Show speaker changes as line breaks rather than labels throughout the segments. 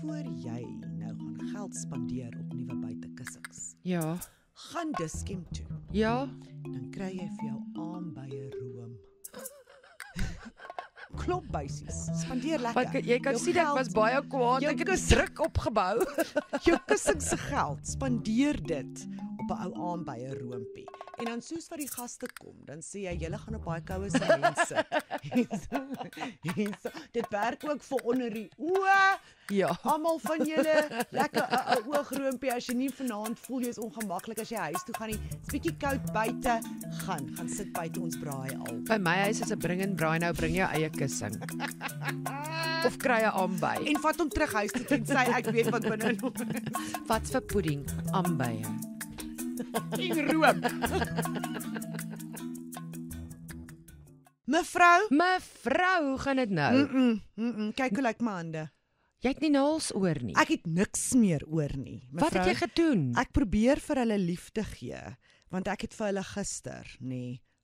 voor jy nou gaan geld spandeer op nuwe buitekussings,
Ja.
gaan Dis-Chem toe.
Ja.
Dan kry jy vir jou aanbye room. Klop buisies, spandeer lekker.
Want jy kan
Jou
sien ek
geld,
was baie kwaad.
jou
Ek het
kus-
druk opgebou.
Jou kussings se geld, spandeer dit op 'n ou aanbye roompie. En dan soos wat die gaste kom, dan sê jy, julle gaan op baie koue sement sit. Dit werk ook vir onder die oë.
Ja.
Almal van julle, lekker 'n oogroompie as jy nie vanaand voel jy is ongemaklik as jy huis toe gaan nie. Dit's bietjie koud buite, gaan sit buite, ons braai al.
By my huis is 'n bring en braai nou, bring jou eie kussing. Of kry 'n aanby.
En vat hom terug huis toe tensy ek weet wat binne in hom is.
Wat vir pudding? Aanbye.
En room. Mevrou,
Hoe gaan dit nou?
kyk hoe lyk my hande.
Jy het nie naels oor nie.
Ek het niks meer oor nie.
Wat het jy gedoen?
Ek probeer vir hulle liefde gee, want ek het vir hulle gister,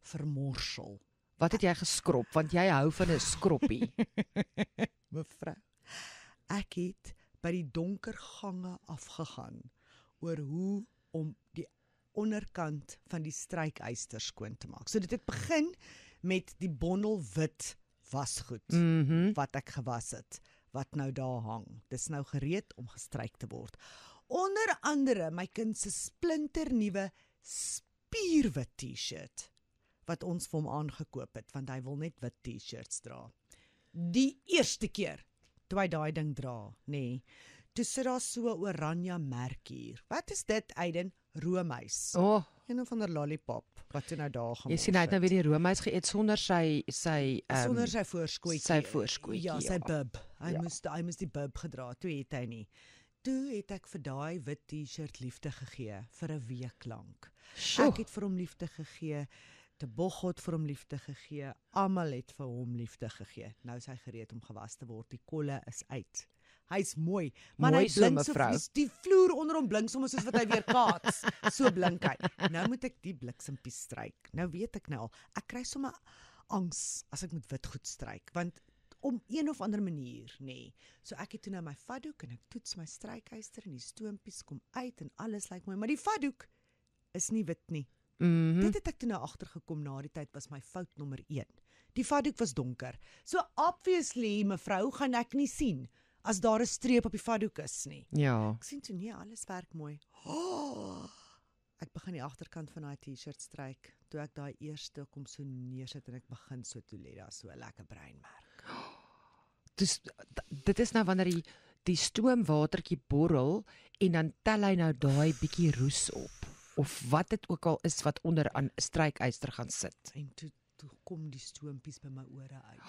vermorsel.
Wat het jy geskrop? Want jy hou van 'n skroppie.
Mevrou, ek het by die donker gange afgegaan oor hoe om die onderkant van die strykyster skoon te maak. So dit het begin met die bondel wit wasgoed wat ek gewas het, wat nou daar hang. Dis nou gereed om gestryk te word. Onder andere my kind se splinternuwe spierwit T-shirt wat ons vir hom aangekoop het, want hy wil net wit T-shirts dra. Die eerste keer toe hy daai ding dra, toe sit daar so 'n oranje merk hier. Wat is dit, Aiden? Roomys. Een van 'n lollipop wat toe nou daar gaan.
Jy sien hy het nou weer die roomys geëet sonder sy
sonder sy voorskootjie.
Sy voorskootjie.
Ja, sy bib. Hy moes die bib gedra, toe het hy nie. Toe het ek vir daai wit T-shirt liefde gegee vir 'n week lank. Ek het vir hom liefde gegee. Te Bogot vir hom liefde gegee. Almal het vir hom liefde gegee. Nou is hy gereed om gewas te word. Die kolle is uit. Hy's mooi, maar
Mooi
hy
so,
blink
mevrou.
die vloer onder hom blink soms soos wat hy weer kaats. So blink hy. Nou moet ek die bliksempie stryk. Nou weet ek nou al, ek kry sommer angs as ek met wit goed stryk, want om een of ander manier, So ek het toe nou my vatdoek en ek toets my strykyster en die stoompies kom uit en alles lyk mooi, maar die vatdoek is nie wit nie. Dit het ek toe nou agtergekom na die tyd was my fout nommer 1. Die vatdoek was donker. So obviously, mevrou, gaan ek nie sien as daar 'n streep op die vatdoek is nie.
Ja.
Ek sien toe alles werk mooi. Ek begin die agterkant van daai T-shirt stryk. Toe ek daai eerste kom so neersit en ek begin so toe lê daar so 'n lekker breinmerk.
Dus dit is nou wanneer die stoomwatertjie borrel en dan tel hy nou daai bietjie roes op of wat dit ook al is wat onder aan 'n strykyster gaan sit.
En toe kom die stoompies by my ore uit.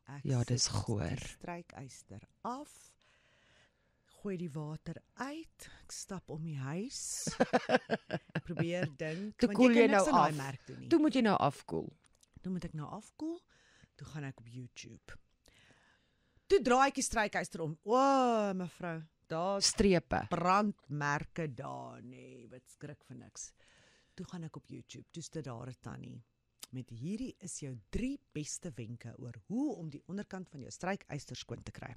Ek
Ja, dis
sit
goor.
Die strykyster af. Gooi die water uit. Ek stap om die huis. Probeer dink,
Toe
want
koel
jy
jy
kan
nou
niks aan daai
af.
merk doen nie.
Toe moet jy nou afkoel.
Toe moet ek nou afkoel. Toe gaan ek op YouTube. Toe draai ek die strykyster om. O, mevrou, daar's
Strepe.
brandmerke daar, wat skrik vir niks. Toe gaan ek op YouTube. Toe sit daar 'n tannie. Met hierdie is jou 3 beste wenke oor hoe om die onderkant van jou strykyster skoon te kry.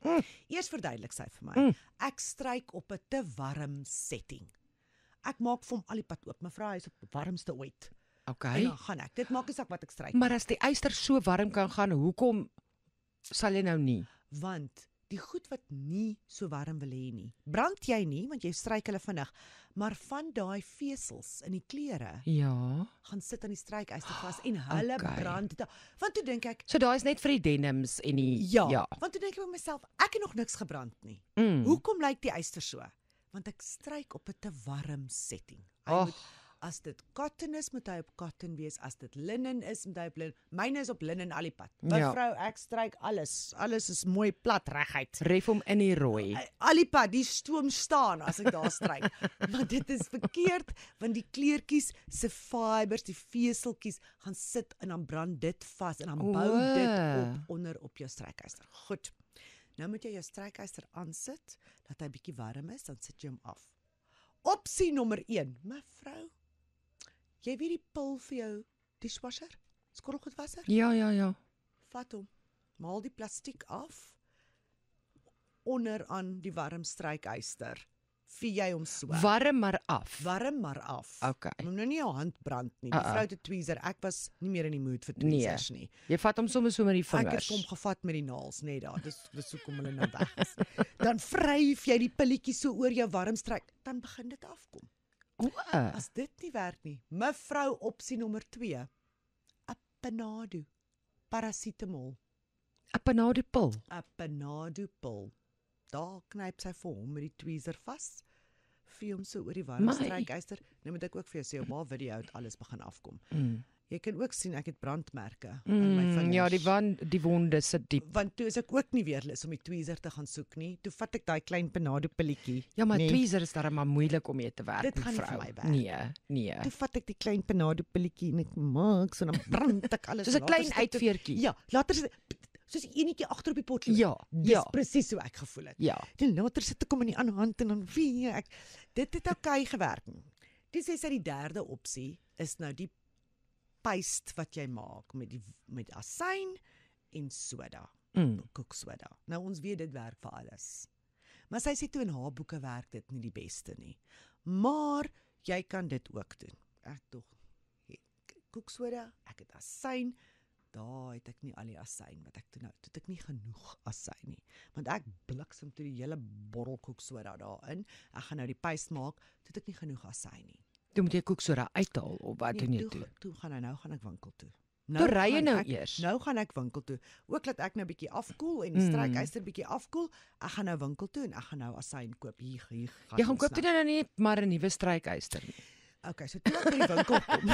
Eers verduidelik sy vir my. Ek stryk op 'n te warm setting. Ek maak vir hom al die pad oop. Mevrou, hy is op die warmste ooit.
Okay.
En dan gaan ek. Dit maak nie saak wat ek stryk.
Maar as die yster so warm kan gaan, hoekom sal jy nou nie?
Want die goed wat nie so warm wil hê nie, brand jy nie, want jy stryk hulle vinnig, maar van daai vesels in die klere
Ja.
gaan sit aan die strykyster vas en hulle brand. Want toe dink ek,
So daai is net vir die denims en die
want toe dink ek by myself, ek het nog niks gebrand nie. Hoekom lyk die yster so? Want ek stryk op 'n te warm setting. As dit cotton is, moet hy op cotton wees. As dit linnen is, moet hy op linnen. Myne is op linnen al die pad. Mevrou, ek stryk alles. Alles is mooi plat reguit.
Ref hom in die rooi.
Al die pad, die stoom staan as ek daar stryk. Maar dit is verkeerd, want die kleertjies se fibers, die veseltjies gaan sit en dan brand dit vas en dan bou dit onder op jou strykyster. Goed. Nou moet jy jou strykyster aansit, dat hy bietjie warm is, dan sit jy hom af. Opsie nommer 1, mevrou. Jy weet die pil vir jou dishwasher? Skottelgoedwasser?
Ja.
Vat hom. Maal die plastiek af. onderaan die warm strykyster. Vee jy hom so.
Warm maar af.
Warm maar af.
Okay.
Moet nou nie jou hand brand nie. Die vrou het 'n tweezer. Ek was nie meer in die mood vir tweezers nie.
Jy vat hom sommer so met die
Ek het
vingers.
hom gevat met die naels, net daar. Dis hoekom hulle nou weg is. Dan vryf jy die pilletjie so oor jou warm stryk, dan begin dit afkom.
O,
As dit nie werk nie, mevrou opsie nommer 2. 'n Panado. Paracetamol.
'n panadopil.
'n Panado-pil. Daar knyp sy vir hom met die tweezer vas. Vee hom so oor die warm
My.
strykyster. Nou moet ek ook vir jou sê, op haar video het alles begin afkom. Jy kan ook sien ek het brandmerke aan my vingers.
Ja, die wonde sit diep.
Want toe is ek ook nie weer lus om die tweezer te gaan soek nie. Toe vat ek daai klein panado-pilletjie.
Ja, maar
nee.
tweezer is darem maar moeilik om mee te werk,
Dit gaan nie
mevrou.
vir my werk.
Nee.
Toe vat ek die klein panado-pilletjie en ek maak so, dan brand ek alles.
Soos 'n
Later
klein
sit dit-
uitveertjie.
Ja, later sit soos enetjie agter op die potlood.
Ja,
Dis
ja.
presies hoe ek gevoel het.
Ja.
Toe later sit ek hom in die ander hand en dan vee ek. Dit het okay gewerk. Toe sê sy die derde opsie is nou die paste wat jy maak met asyn en soda. Koeksoda. Nou ons weet dit werk vir alles. Maar sy sê toe in haar boeke werk dit nie die beste nie. Maar jy kan dit ook doen. Ek tog koeksoda, ek het asyn. Daar het ek nie al die asyn wat ek toe nou, toe het ek nie genoeg asyn nie. Want ek bliksem toe die hele bottel koeksoda daarin. Ek gaan nou die paste maak, toe het ek nie genoeg asyn nie.
Toe moet jy koeksoda uithaal of wat doen jy toe?
Toe gaan nou gaan ek winkel toe.
Toe ry jy
gaan
nou
ek-
eers?
Nou gaan ek winkel toe. Ook laat ek nou bietjie afkoel en die strykyster bietjie afkoel. Ek gaan nou winkel toe en ek gaan nou asyn koop. Hier
Jy gaan
ons
koop toe nou nie maar 'n nuwe strykyster nie.
Okay, so toe ek by die winkel kom.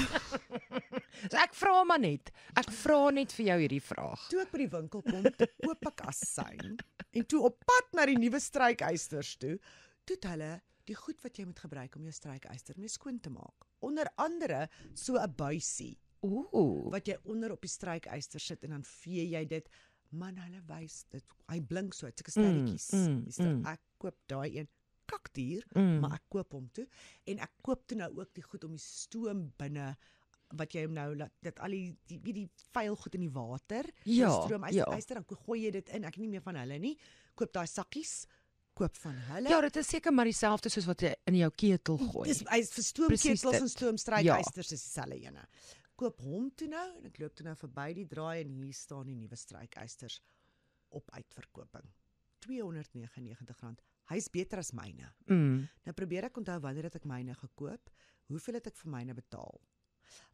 So ek vra maar net. Ek vra net vir jou hierdie vraag.
Toe ek by die winkel kom, toe koop ek asyn en toe op pad na die nuwe strykysters toe, toe het hulle die goed wat jy moet gebruik om jou strykyster mee skoon te maak. Onder andere so 'n buisie
Ooh.
wat jy onder op die strykyster sit en dan vee jy dit. Man, hulle wys dit. Hy blink so, sulke sterretjies. Ek koop daai een kakduur, maar ek koop hom toe en ek koop toe nou ook die goed om die stoom binne wat jy hom nou laat dit al die vuil goed in die water.
Ja,
die stroomayster,
ja.
dan gooi jy dit in. Ek het nie meer van hulle nie. Koop daai sakkies, koop van hulle.
Ja, dit is seker maar dieselfde soos wat jy in jou ketel gooi.
Dis hy is vir
Presies
stoomketels
dit.
en stoomstrykysters is dieselfde ene. Koop hom toe nou en ek loop toe nou verby die draai en hier staan die nuwe strykysters op uitverkoping. R299. Hy's beter as myne. Nou probeer ek onthou wanneer het ek myne gekoop? Hoeveel het ek vir myne betaal?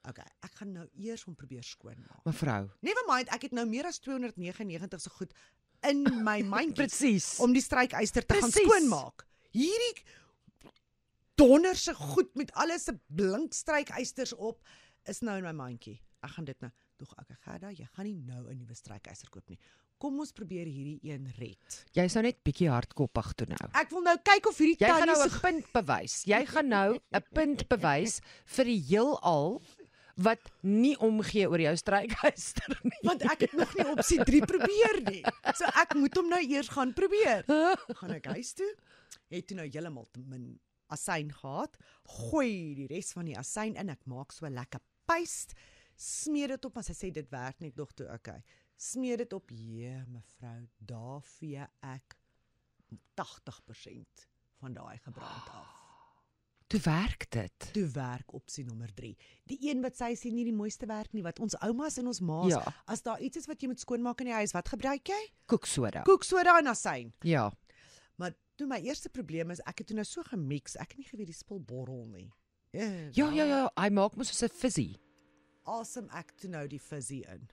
Okay, ek gaan nou eers hom probeer skoonmaak.
Mevrou.
Never mind, ek het nou meer as R299 se goed in my mandjie
Presies.
om die strykyster te gaan
Presies.
skoonmaak. Hierdie donderse goed met alles se blink strykysters op is nou in my mandjie. Ek gaan dit nou tog okay, Gerda, jy gaan nie nou 'n nuwe strykyster koop nie. Kom ons probeer hierdie een red.
Jy's nou net bietjie hardkoppig toe nou.
Ek wil nou kyk of hierdie
Jy gaan
tannie
nou
se
'n punt bewys. Jy gaan nou 'n punt bewys vir die heelal wat nie omgee oor jou strykyster nie.
want ek het nog nie opsie 3 probeer nie. So ek moet hom nou eers gaan probeer. Gaan ek huis toe? Het toe nou heeltemal te min asyn gehad. Gooi die res van die asyn in. Ek maak so 'n lekker paste. Smeer dit op, maar sy sê dit werk net nog toe. Okay. Smeer dit op. Ja, mevrou, daar vee ek 80% van daai gebrand af.
Toe werk dit.
Toe werk opsie nommer 3. Die een wat sy sê nie die mooiste werk nie, wat ons oumas en ons ma's,
Ja.
as daar iets is wat jy moet skoonmaak in die huis, wat gebruik jy?
Koeksoda.
Koeksoda en asyn.
Ja.
Maar toe my eerste probleem is, ek het toe nou so gemix, ek het nie geweet die spul borrel nie.
Ja, hy maak mos soos 'n fizzy.
Asem ek toe nou die fizzy in.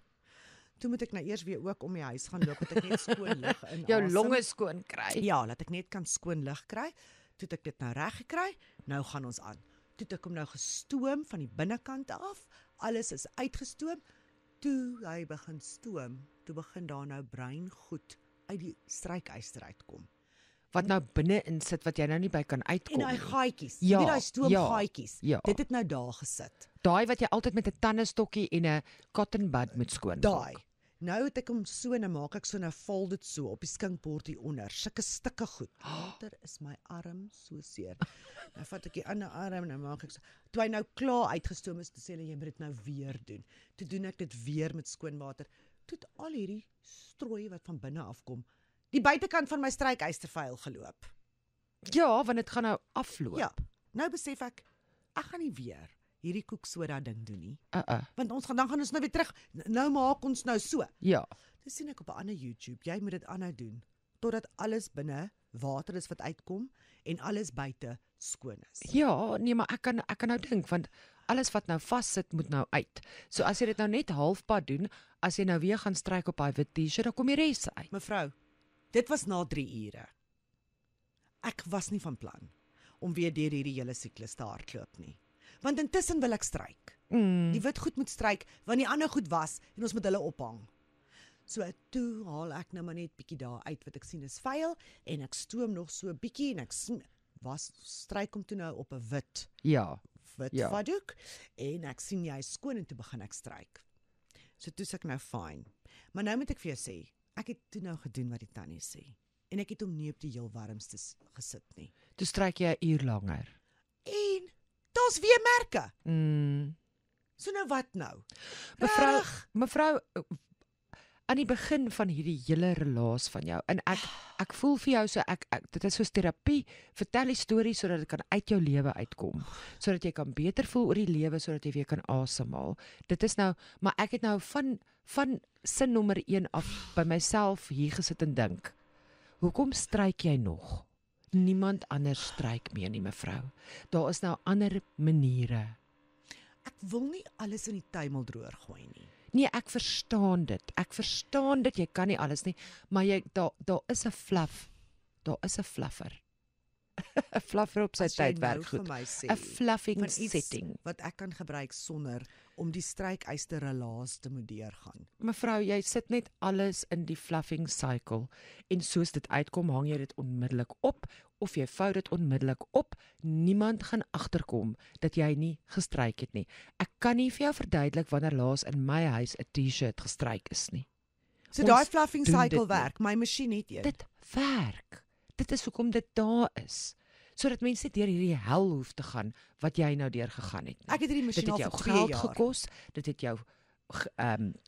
Toe moet ek nou eers weer ook om die huis gaan loop, dat ek net skoon lug in
Jou
asem.
longe skoon kry.
Ja, dat ek net kan skoon lug kry. Toe het ek dit nou reg gekry. Nou gaan ons aan. Toe het ek hom nou gestoom van die binnekant af. Alles is uitgestoom. Toe hy begin stoom, toe begin daar nou bruin goed uit die strykyster uitkom.
Wat nou binne in sit wat jy nou nie by kan uitkom
En daai
nie.
gaatjies,
Ja,
jy weet daai stoomgaatjies.
ja.
Dit het nou daar gesit.
Daai wat jy altyd met 'n tandestokkie en 'n cotton bud moet skoon.
Daai. Nou het ek hom so en dan maak ek so 'n fold dit so op die skinkbord hier onder, sulke stukke goed. Later is my arm so seer. Nou vat ek die ander arm en dan maak ek so. Toe hy nou klaar uitgestoom is, toe sê hulle jy moet dit nou weer doen. Toe doen ek dit weer met skoon water. Toe het al hierdie strooi wat van binne afkom die buitekant van my strykystervuil geloop.
Ja, want dit gaan nou afloop.
Ja, nou besef ek gaan nie weer hierdie koeksoda ding doen nie. Want dan gaan ons nou weer terug. Nou maak ons nou so.
Ja.
Dis sien ek op 'n ander YouTube. Jy moet dit aanhou doen totdat alles binne water is wat uitkom en alles buite skoon is.
Ja, nee, maar ek kan nou dink want alles wat nou vassit moet nou uit. So as jy dit nou net halfpad doen, as jy nou weer gaan stryk op daai wit T-shirt, dan kom die res uit.
Mevrou, dit was na 3 ure. Ek was nie van plan om weer deur hierdie hele siklus te hardloop nie. Want intussen wil ek stryk. Die wit goed moet stryk, want die ander goed was en ons moet hulle ophang. So toe haal ek nou maar net bietjie daar uit wat ek sien is vuil en ek stoom nog so bietjie en ek stryk hom toe nou op 'n wit vaddoek en ek sien jy is skoon en toe begin ek stryk. So toe's ek nou fine. Maar nou moet ek vir jou sê, ek het toe nou gedoen wat die tannie sê. En ek het hom nie op die heel warmste gesit nie.
Toe stryk jy 'n uur langer.
En daar's weer merke. So nou wat nou?
Mevrou, aan die begin van hierdie hele relaas van jou en ek voel vir jou so dit is soos terapie. Vertel die storie sodat dit kan uit jou lewe uitkom, sodat jy kan beter voel oor die lewe, sodat jy weer kan asemhaal. Dit is nou, maar ek het nou van sin nommer 1 af by myself hier gesit en dink. Hoekom stryk jy nog? Niemand anders stryk meer nie, mevrou. Daar is nou ander maniere.
Ek wil nie alles in die tuimeldroër gooi nie.
Nee, ek verstaan dit. Jy kan nie alles nie, maar daar is 'n fluff. Daar is 'n fluffer. 'n fluffer op sy tyd werk goed. 'n fluffing setting
wat ek kan gebruik sonder om die strykysterrelaas te moet deurgaan.
Mevrou, jy sit net alles in die fluffing cycle en soos dit uitkom, hang jy dit onmiddellik op of jy vou dit onmiddellik op. Niemand gaan agterkom dat jy nie gestryk het nie. Ek kan nie vir jou verduidelik wanneer laas in my huis 'n T-shirt gestryk is nie.
So daai fluffing cycle werk, my masjien het een.
Dit werk. Dit is hoekom dit daar is. Sodat mense nie deur hierdie hel hoef te gaan wat jy nou deur gegaan het nie.
Ek het hierdie masjien al vir 2 jaar.
Dit het jou geld gekos, dit het jou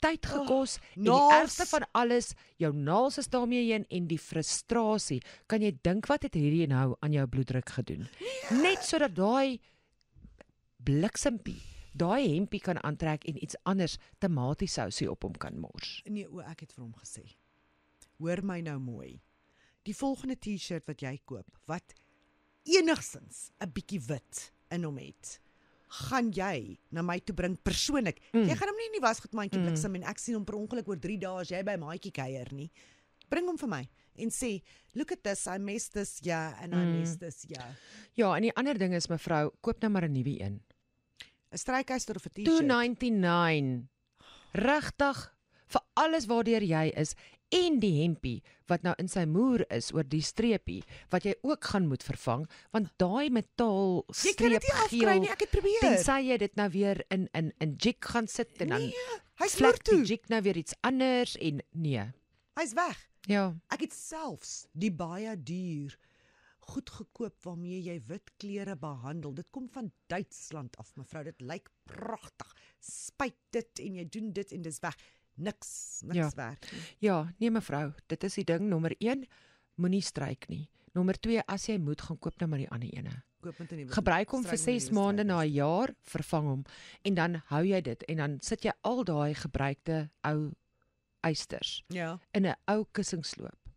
tyd gekos en die ergste van alles, jou naels is daarmee heen en die frustrasie. Kan jy dink wat het hierdie nou aan jou bloeddruk gedoen? Nee. Net sodat daai bliksempie, daai hempie kan aantrek en iets anders tomatiesousie op hom kan mors.
Nee, ek het vir hom gesê. Hoor my nou mooi. Die volgende T-shirt wat jy koop, wat enigsins 'n bietjie wit in hom het, gaan jy na my toe bring persoonlik. Jy gaan hom nie in die wasgoedmandjie bliksem en ek sien hom per ongeluk oor 3 dae as jy by maatjie kuier nie. Bring hom vir my en sê, look at this, I messed this, and I messed this,
Ja, en die ander ding is, mevrou, koop nou maar 'n nuwe een.
'n strykyster of 'n T-shirt.
$2.99. Regtig, vir alles waardeur jy is en die hempie wat nou in sy moer is oor die streepie wat jy ook gaan moet vervang, want daai metaal streep
jy kan dit nie afkry nie, ek het probeer.
Tensy jy dit nou weer in jig gaan sit en dan
hy's
vlek die
toe.
jig nou weer iets anders en nee.
Hy's weg.
Ja.
Ek het selfs die baie duur goed gekoop waarmee jy wit klere behandel. Dit kom van Duitsland af, mevrou. Dit lyk pragtig. Spuit dit en jy doen dit en dis weg. Niks werk nie.
Ja, nee mevrou, dit is die ding. Nommer 1, moenie stryk nie. Nommer 2, as jy moet, gaan koop nou maar die ander ene. Gebruik hom vir 6 maande na 'n jaar, vervang hom en dan hou jy dit en dan sit jy al daai gebruikte ou eisters in 'n ou kussingsloop.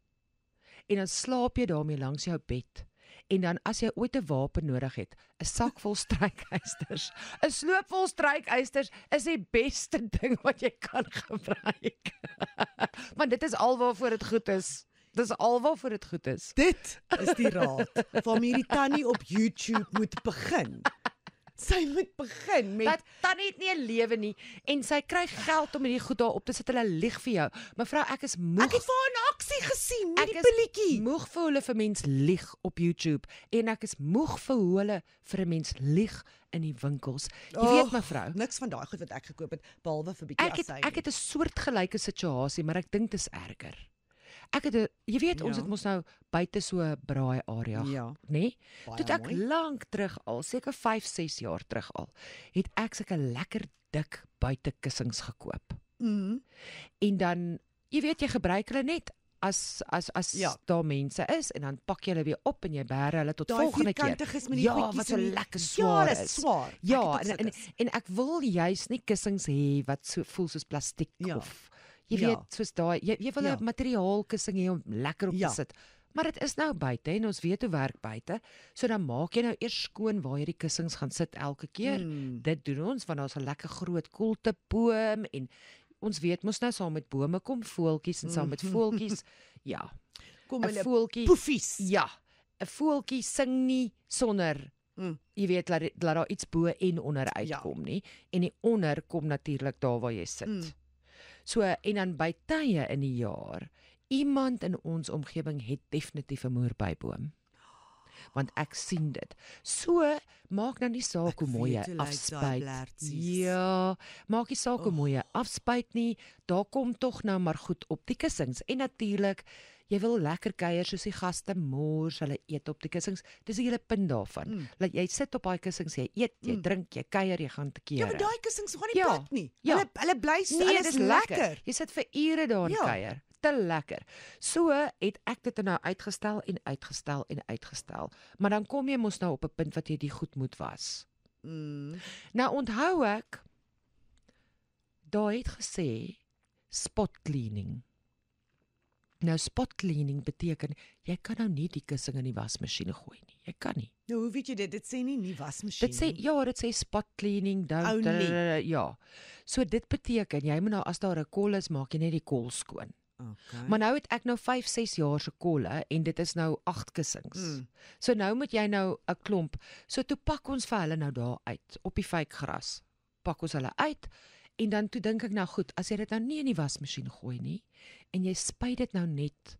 En dan slaap jy daarmee langs jou bed. En dan as jy ooit 'n wapen nodig het, 'n sak vol strykeisters, 'n sloop vol strykeisters is die beste ding wat jy kan gebruik. Want dit is alwaarvoor dit goed is. Dis alwaarvoor dit goed is.
Dit is die raad waarmee die tannie op YouTube moet begin. Sy moet begin met...
Dat tannie het nie 'n lewe nie en sy kry geld om hierdie goed daar op te sit. Hulle lieg vir jou. Mevrou, ek is moeg.
Ek het vir haar in aksie gesien met die
Ek
pilletjie.
is moeg vir hulle vir mens lieg op YouTube en ek is moeg vir hoe hulle vir 'n mens lieg in die winkels. Jy weet mevrou,
niks van daai goed wat ek gekoop het behalwe vir bietjie asyn.
Ek het 'n soortgelyke situasie, maar ek dink dit is erger. Jy weet, ons het mos nou buite so 'n braai area, nê? Toe ek lank terug al, seker 5-6 jaar terug al, het ek sulke lekker dik buitekussings gekoop. En dan, jy weet, jy gebruik hulle net as
Ja.
daar mense is en dan pak jy hulle weer op en jy bære hulle tot
Daai
volgende keer.
vierkantig is met die
Ja,
goedjies
wat so
in die-
lekker
Ja,
swaar
dis
is.
swaar.
Ja,
Ek het ook
en
sulke.
ek wil juist nie kussings hê wat so voel soos plastiek
Ja.
of jy
Ja.
weet soos daai jy wil 'n
Ja.
materiaal kussing hê om lekker op
Ja.
te sit. Maar dit is nou buite en ons weet hoe werk buite. So dan maak jy nou eers skoon waar jy die kussings gaan sit elke keer. Dit doen ons want daar's 'n lekker groot koelteboom en ons weet mos nou saam met bome kom voeltjies en saam met voeltjies. Ja.
Kom
'n
hulle
voeltjie.
poefies.
Ja. 'n Voeltjie sing nie sonder jy weet laat daar iets bo en onder uitkom nie en die onder kom natuurlik daar waar jy sit. So en dan by tye in die jaar iemand in ons omgewing het definitief 'n moerbeiboom. Want ek sien dit. So maak nou nie saak hoe mooi jy afspuit. Ja, maak nie saak hoe mooi jy afspuit nie. Daar kom tog nou maar goed op die kussings en natuurlik jy wil lekker kuier soos die gaste mors, hulle eet op die kussings. Dis die hele punt daarvan. Dat jy sit op daai kussings, jy eet, jy drink, jy kuier, jy gaan te kere.
Ja, maar daai kussings gaan nie plat nie.
Ja.
Hulle bly
Nee,
hulle
dis
is lekker.
Jy sit vir ure daar en
Ja.
kuier. Te lekker. So het ek dit nou uitgestel en uitgestel en uitgestel. Maar dan kom jy mos nou op 'n punt wat jy die goed moet was. Nou onthou ek daai het gesê spot cleaning. Nou spot cleaning beteken jy kan nou nie die kussing in die wasmasjien gooi nie. Jy kan nie.
Nou hoe weet jy dit? Dit sê nie wasmasjien.
Dit sê ja, dit sê spot cleaning don't ja. So dit beteken jy moet nou as daar 'n kol is, maak jy net die kol skoon.
Okay.
Maar nou het ek nou 5-6 jaar se kolle en dit is nou 8 kussings. So nou moet jy nou 'n klomp. So toe pak ons vir hulle nou daar uit op die fake gras. Pak ons hulle uit en dan toe dink ek nou goed, as jy dit nou nie in die wasmasjien gooi nie en jy spuit dit nou net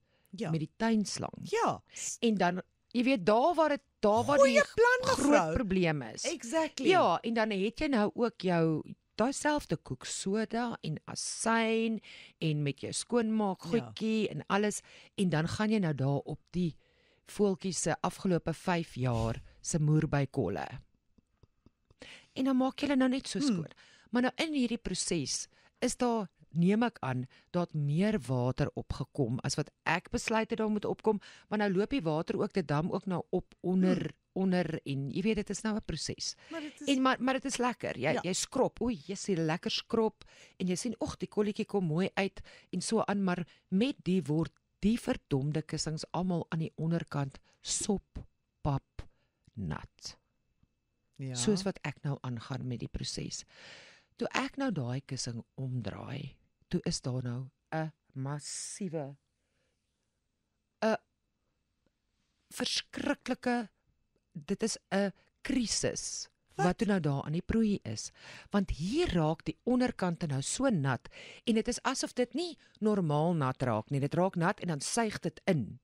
met die tuinslang.
Ja.
En dan jy weet daar waar die groot probleem is.
Exactly.
Ja, en dan het jy nou ook jou daai selfde koeksoda en asyn en met jou skoonmaak goedjie en alles en dan gaan jy nou daar op die voeltjies se afgelope 5 jaar se moerbykolle. En dan maak jy hulle nou net so skoon. Maar nou in hierdie proses is daar neem ek aan dat meer water opgekom as wat ek besluit het daar moet opkom, maar nou loop die water ook die dam ook nou op onder en jy weet dit is nou 'n proses. Maar dit is lekker. Jy skrob. Oei, jy sien lekker skrob en jy sien die kolletjie kom mooi uit en so aan, maar met die word die verdomde kussings almal aan die onderkant soppap nat.
Ja.
Soos wat ek nou aangaan met die proses. Toe ek nou daai kussing omdraai, toe is daar nou 'n massiewe 'n verskriklike dit is 'n krisis wat toe nou daar aan die proei is. Want hier raak die onderkante nou so nat en dit is asof dit nie normaal nat raak nie. Dit raak nat en dan suig dit in.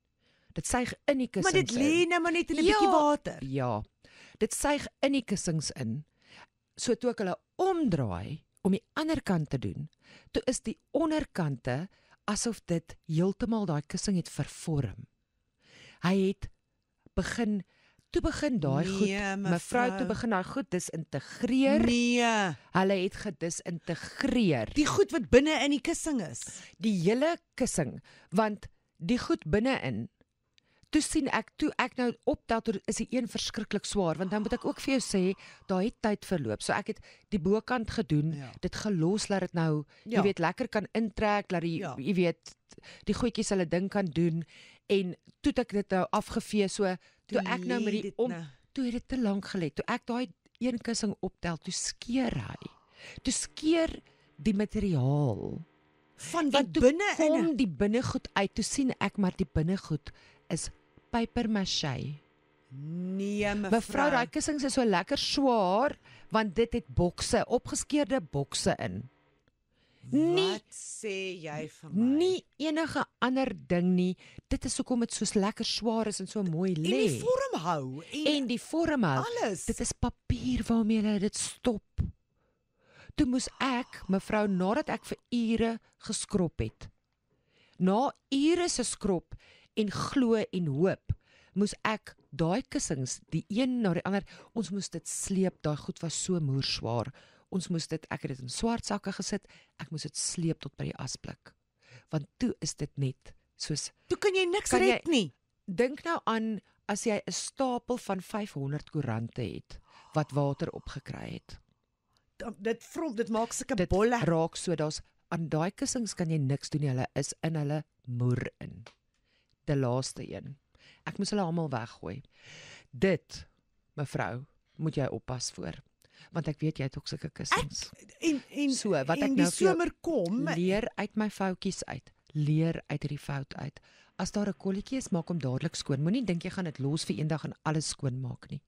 Dit suig in die kussings.
Maar dit lê nou maar net in 'n bietjie water.
Ja. Dit suig in die kussings in. So toe ek hulle omdraai om die ander kant te doen, toe is die onderkante asof dit heeltemal daai kussing het vervorm. Hy het begin daai goed, mevrou, toe begin daai goed disintegreer.
Nee.
Hulle het gedisintegreer.
Die goed wat binne in die kussing is.
Die hele kussing, want die goed binne-in toe sien ek, toe ek nou optel, toe is die een verskriklik swaar, want dan moet ek ook vir jou sê, daar het tyd verloop, so ek het die bokant gedoen, dit gelos, laat dit nou, jy weet, lekker kan intrek, laat die, jy weet, die goedjies hulle ding kan doen, en toe het ek dit nou afgevee, so, toe ek nou met die toe het dit te lank gelê, toe ek daai een kussing optel, toe skeer hy, toe skeer die materiaal,
van wat binne
kom die binnegoed uit, toe sien ek maar die binnegoed is papier-mâché.
Nee,
mevrou, daai kussings is so lekker swaar, want dit het bokse, opgeskeurde bokse in.
Wat sê jy vir my?
Nie enige ander ding nie, dit is hoekom dit so lekker swaar is en so mooi lê.
En die vorm hou.
En die vorm hou.
Alles.
Dit is papier waarmee hulle dit stop. Toe moes ek, mevrou, nadat ek vir ure geskrob het, na ure se skrob en glo en hoop, moes ek daai kussings, die een na die ander, ons moes dit sleep, daai goed was so moerswaar, ons moes dit, ek het dit in swart sakke gesit, ek moes dit sleep tot by die asblik, want toe is dit net soos
Toe kan jy niks
Kan jy-
red nie.
dink nou aan as jy 'n stapel van 500 koerante het wat water opgekry het.
Dit maak sulke
Dit
bolle.
raak so, daar's aan daai kussings kan jy niks doen, hulle is in hulle moer in. Die laaste een. Ek moes hulle almal weggooi. Dit, mevrou, moet jy oppas voor. Want ek weet jy het ook sulke kussings.
En
So, wat ek
en die
nou vir jou
somer kom,
Leer uit my foutjies uit. Leer uit hierdie fout uit. As daar 'n kolletjie is, maak hom dadelik skoon. Moenie dink jy gaan dit los vir eendag en alles skoon maak nie.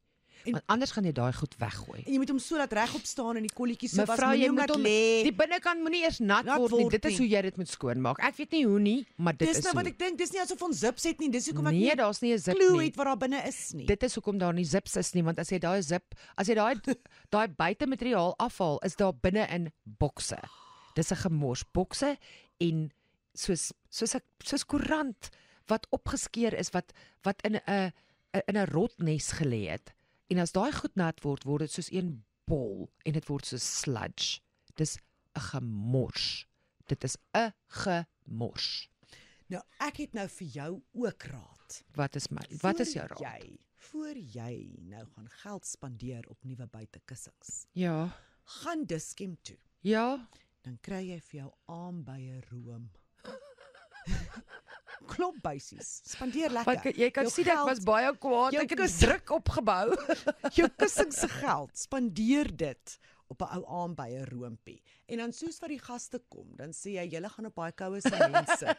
Want anders gaan jy daai goed weggooi.
en jy moet hom so laat regop staan en die kolletjies so was,
Mevrou, jy
moenie hom
moet
laat
hom
lê.
die binnekant moenie eers nat
Nat
word nie.
word
Dit is
nie.
hoe jy dit moet skoonmaak. Ek weet nie hoe nie, maar dit
Dis
is
nou wat
hoe.
ek dink, dis nie asof ons zips het nie, dis hoekom ek
Nee,
nie
daar's nie 'n zip
klou
nie.
het wat daar binne is nie.
Dit is hoekom daar nie zips is nie, want as jy daai zip, as jy daai buitemateriaal afhaal, is daar binne in bokse. Dis 'n gemors bokse en soos koerant wat opgeskeer is wat in 'n rotnes gelê het. En as daai goed nat word, word dit soos een bol en dit word soos sludge. Dis 'n gemors. Dit is 'n gemors.
Nou, ek het nou vir jou ook raad.
Wat is jou raad?
Voor jy nou gaan geld spandeer op nuwe buitekussings,
Ja.
gaan Dis-Chem toe.
Ja.
Dan kry jy vir jou aanbye room. Klop buisies. Spandeer lekker.
Want jy kan
Jou
sien ek
geld-
was baie kwaad.
jou
Ek het
kus-
druk opgebou.
Jou kussings se geld, spandeer dit op 'n ou aanbye roompie. En dan soos wat die gaste kom, dan sê jy julle gaan op baie koue sement sit.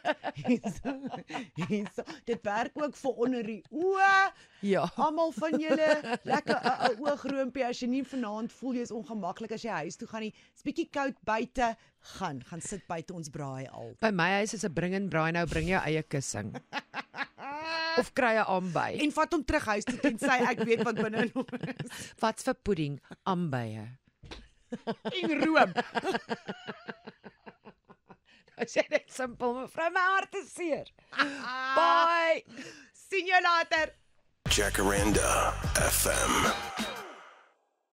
En so, dit werk ook vir onder die oë.
Ja.
Almal van julle lekker 'n oogroompie as jy nie vanaand voel jy's ongemaklik as jy huis toe gaan nie. Dit's bietjie koud buite, gaan sit buite ons braai al.
By my huis is 'n bring en braai nou, bring jou eie kussing. Of kry 'n aanby.
En vat hom terug huis toe tensy ek weet wat binne in hom is.
Wat's vir pudding? Aanbye.
En room.
As jy net simpel, mevrou, my hart is seer. Bye.
Sien jou later.
Jacaranda FM.